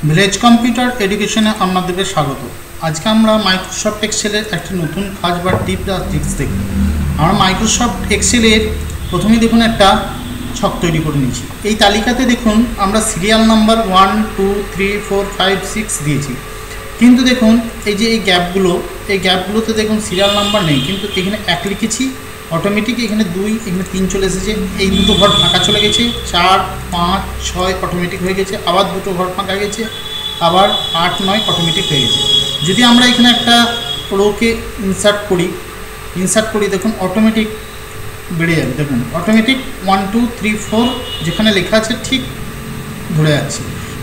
Village computer এডুকেশনে আপনাদেরকে স্বাগত। আজকে আমরা মাইক্রোসফট এক্সেলের একটা নতুন কাজ বা টিপস আর ট্রিক্স দেখব। আমরা মাইক্রোসফট এক্সেলের প্রথমেই দেখুন একটা ছক তৈরি করে নিয়েছি। এই তালিকাতে দেখুন আমরা সিরিয়াল নাম্বার 1, 2, 3, 4, 5, 6 দিয়েছি, কিন্তু দেখুন এই যে এই গ্যাপগুলোতে দেখুন সিরিয়াল নাম্বার নেই, কিন্তু এখানে 1 লিখেছি অটোমেটিক, এখানে 2, এখানে 3 চলে এসেছে, এই দুটো ঘর ফাঁকা চলে গেছে, 4, 5, 6 অটোমেটিক হয়ে গেছে, আবার দুটো ঘর ফাঁকা গেছে, আবার 8, 9 অটোমেটিক হয়ে গেছে। যদি আমরা এখানে একটা রোকে ইনসার্ট করি দেখুন অটোমেটিক বেড়ে যাবে। দেখুন অটোমেটিক 1, 2, 3, 4 যেখানে লেখা আছে ঠিক ধরে যাচ্ছে।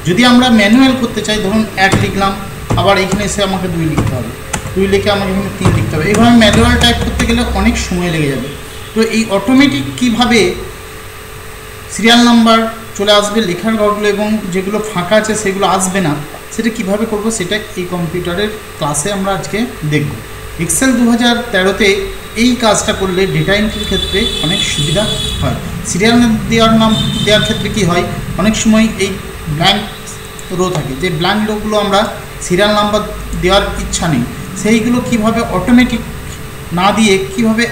যদি আমরা ম্যানুয়াল করতে চাই, ধরুন 1 লিখলাম, আবার এখানে এসে আমাকে 2 লিখতে হবে, 2 লিখে আমাকে এখানে 3 লিখতে হবে। এইভাবে ম্যানুয়াল টাইপ করতে গেলে অনেক সময় লেগে যাবে। তো এই অটোমেটিক কিভাবে সিরিয়াল নাম্বার চলে আসবে লেখার ঘরগুলো এবং যেগুলো ফাঁকা আছে সেগুলো আসবে না, সেটা কিভাবে করব সেটা এই কম্পিউটারের ক্লাসে আমরা আজকে দেখব। এক্সেল 2013-তে এই কাজটা করলে ডেটা এন্ট্রির ক্ষেত্রে অনেক সুবিধা হয়। সিরিয়াল দেওয়ার ক্ষেত্রে কি হয়, অনেক সময় এই ব্ল্যাঙ্ক রো থাকে, যে ব্ল্যাঙ্ক রোগুলো আমরা সিরিয়াল নাম্বার দেওয়ার ইচ্ছা নেই, সেইগুলো কিভাবে অটোমেটিক না দিয়ে কিভাবে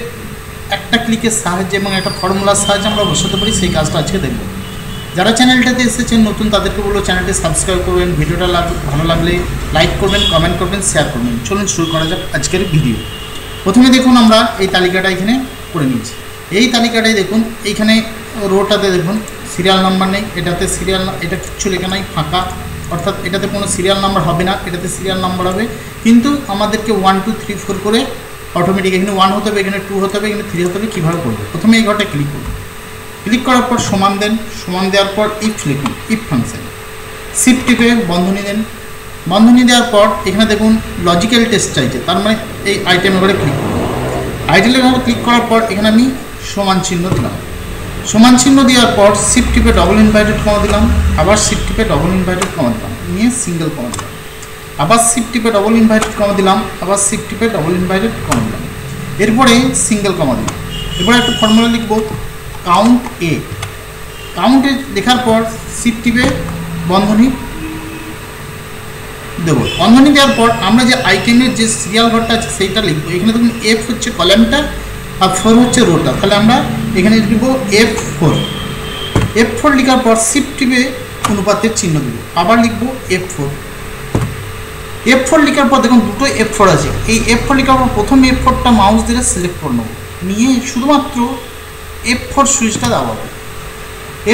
একটা ক্লিকের সাহায্যে এবং একটা ফর্মুলার সাহায্যে আমরা বসাতে পারি, সেই কাজটা আজকে দেখব। যারা চ্যানেলটাতে এসেছেন নতুন, তাদেরকে বলবো চ্যানেলটি সাবস্ক্রাইব করবেন, ভিডিওটা ভালো লাগলে লাইক করবেন, কমেন্ট করবেন, শেয়ার করবেন। চলুন শুরু করা যাক আজকের ভিডিও। প্রথমে দেখুন আমরা এই তালিকাটা এখানে করে নিয়েছি। এই তালিকাটাই দেখুন এইখানে রোটাতে দেখুন সিরিয়াল নাম্বার নেই, এটাতে এটা কিচ্ছু লেখা নাই, ফাঁকা, অর্থাৎ এটাতে কোনো সিরিয়াল নাম্বার হবে না, এটাতে সিরিয়াল নাম্বার হবে, কিন্তু আমাদেরকে 1, 2, 3, 4 করে অটোমেটিক এখানে 1 হতে হবে, এখানে 2 হতে হবে, এখানে 3 হতে হবে। কীভাবে করবো, প্রথমে এই ঘরটা ক্লিক করুন, ক্লিক করার পর সমান দেন, সমান দেওয়ার পর ইফ লিখুন, ইফ ফাংশন, শিফট টিপে বন্ধনী দেন, বন্ধনী দেওয়ার পর এখানে দেখুন লজিক্যাল টেস্ট চাইছে, তার মানে এই আইটেমের ঘরে ক্লিক করুন। আইটেমের ঘরে ক্লিক করার পর এখানে আমি সমান চিহ্ন দিলাম, সমান চিহ্ন দেওয়ার পর শিফট টিপে ডবল ইনভার্টেড কমা দিলাম, আবার শিফট টিপে ডবল ইনভার্টেড কমা দিলাম, নিয়ে সিঙ্গেল কমা দিলাম, আবার শিফট টিপে ডবল ইনভার্টেড কমা দিলাম, আবার শিফট টিপে ডবল ইনভার্টেড কমা দিলাম, এরপরে সিঙ্গেল কমা দিলাম। এরপরে একটা ফর্মুলা লিখব কাউন্ট এ, কাউন্টে লেখার পর শিফট টিপে বন্ধনী দেবো, বন্ধনী দেওয়ার পর আমরা যে আইটেমের যে সিরিয়াল ঘরটা আছে সেইটা লিখবো। এখানে দেখুন F হচ্ছে কলামটা আর 4 হচ্ছে রোটা, তাহলে আমরা এখানে লিখব F4। F4 লেখার পর শিফট টিপে অনুপাতের চিহ্ন দেবো, আবার লিখব F4। F4 লেখার পর দেখুন দুটো F4 আছে, এই F4 লেখার পর প্রথম F4টা মাউস দিয়ে সিলেক্ট করে নেবো, নিয়ে শুধুমাত্র F4 সুইচটা দাবাবো।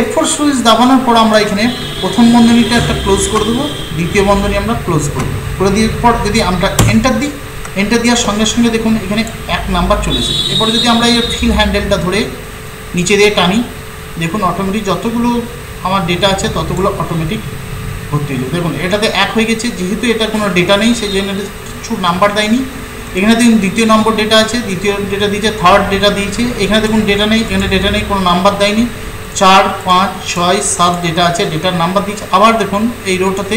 F4 সুইচ দাবানোর পর আমরা এখানে প্রথম বন্ধনীটা একটা ক্লোজ করে দেবো, দ্বিতীয় বন্ধনী আমরা ক্লোজ করব, করে দেওয়ার পর যদি আমরা এন্টার দিই, এন্টার দেওয়ার সঙ্গে সঙ্গে দেখুন এখানে 1 নাম্বার চলে এসেছে। এরপরে যদি আমরা এই ফিল হ্যান্ডেলটা ধরে নিচে দিয়ে টানি, দেখুন অটোমেটিক যতগুলো আমার ডেটা আছে ততগুলো অটোমেটিক ভর্তি হয়ে যাবে। দেখুন এটাতে 1 হয়ে গেছে, যেহেতু এটা কোনো ডেটা নেই সেই জন্য কিছু নাম্বার দেয়নি। এখানে দেখুন দ্বিতীয় নম্বর ডেটা আছে, দ্বিতীয় ডেটা দিয়েছে, থার্ড ডেটা দিয়েছে, এখানে দেখুন ডেটা নেই, এখানে ডেটা নেই, কোনো নাম্বার দেয়নি, 4, 5, 6, 7 ডেটা আছে, ডেটার নাম্বার দিয়েছে। আবার দেখুন এই রোটাতে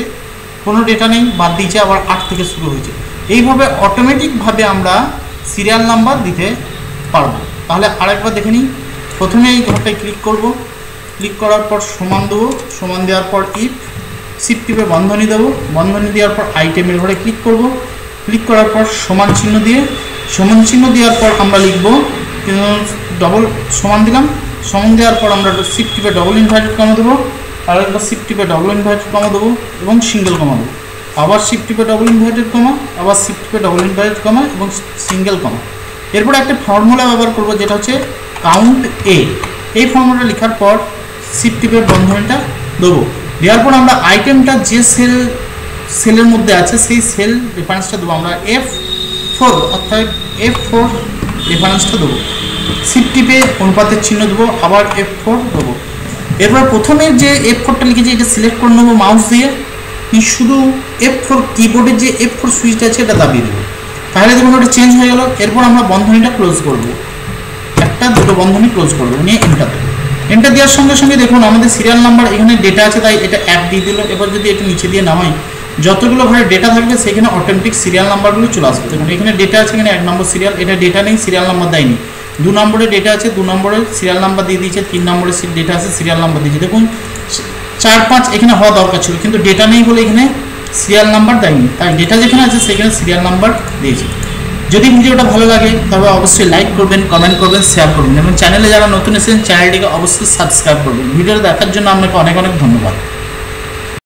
কোনো ডেটা নেই, বাদ দিয়েছে, আবার 8 থেকে শুরু হয়েছে। এইভাবে অটোমেটিকভাবে আমরা সিরিয়াল নাম্বার দিতে পারবো। তাহলে আরেকবার দেখে নিই, প্রথমে এই ঘরটায় ক্লিক করব, ক্লিক করার পর সমান দেবো, সমান দেওয়ার পর ইফ, শিফট টিপে বন্ধনী দেবো, বন্ধনী দেওয়ার পর আইটেমের ঘরে ক্লিক করব, ক্লিক করার পর সমান চিহ্ন দিয়ে, সমান চিহ্ন দেওয়ার পর আমরা লিখব ডবল, সমান দিলাম, সমান দেওয়ার পর আমরা শিফট টিপে ডবল ইনভার্টেড কমা দেবো, আর একবার শিফট টিপে ডবল ইনভার্টেড কমা দেবো এবং সিঙ্গেল কমা দেবো, আবার শিফট টিপে ডবল ইনভার্টেড কমা, আবার শিফট টিপে ডবল ইনভার্টেড কমা এবং সিঙ্গেল কমা। এরপর একটা ফর্মুলা ব্যবহার করব যেটা হচ্ছে কাউন্ট এ। এই ফর্মুলা লেখার পর শিফট টিপে বন্ধনীটা দেবো, দেওয়ার পর আমরা আইটেমটা যে সেলের মধ্যে আছে সেই সেল রেফারেন্সটা দেবো, আমরা F4 অর্থাৎ F4 রেফারেন্সটা দেবো, শিফট টিপে অনুপাতের চিহ্ন দেবো, আবার F4 দেবো। এরপর প্রথমে যে F4টা লিখেছি এটা সিলেক্ট করে নেবো মাউস দিয়ে, শুধু F4 কিবোর্ডের যে F4 সুইচটা আছে এটা দাবিয়ে দেবো, তাহলে দেখুন ওটা চেঞ্জ হয়ে গেল। এরপর আমরা বন্ধনীটা ক্লোজ করবো, একটা দুটো বন্ধনী ক্লোজ করবো, নিয়ে এন্টার দেবো। এন্টার দেওয়ার সঙ্গে সঙ্গে দেখুন আমাদের সিরিয়াল নাম্বার এখানে ডেটা আছে তাই এটা 1 দিয়ে দিল। এবার যদি এটা নিচে দিয়ে নামাই, যতগুলো ঘরে ডেটা থাকবে সেখানে অটোমেটিক সিরিয়াল নাম্বারগুলো চলে আসবে। দেখুন এখানে ডেটা আছে, এখানে 1 নম্বর সিরিয়াল, এটা ডেটা নেই, সিরিয়াল নাম্বার দেয়নি। 2 নম্বরে ডেটা আছে, 2 নম্বরে সিরিয়াল নাম্বার দিয়ে দিয়েছে, 3 নম্বরে ডেটা আছে, সিরিয়াল নাম্বার দিয়েছে। দেখুন 4-5 এখানে হওয়া দরকার ছিল, কিন্তু ডেটা নেই বলে এখানে সিরিয়াল নাম্বার দেয়নি, তাই ডেটা যেখানে আছে সেখানে সিরিয়াল নাম্বার দিয়েছে। যদি ভিডিওটা ভালো লাগে তবে অবশ্যই লাইক করবেন, কমেন্ট করবেন, শেয়ার করবেন এবং চ্যানেলে যারা নতুন এসেছেন চ্যানেলটিকে অবশ্যই সাবস্ক্রাইব করবেন। ভিডিওটা দেখার জন্য আপনাকে অনেক অনেক ধন্যবাদ।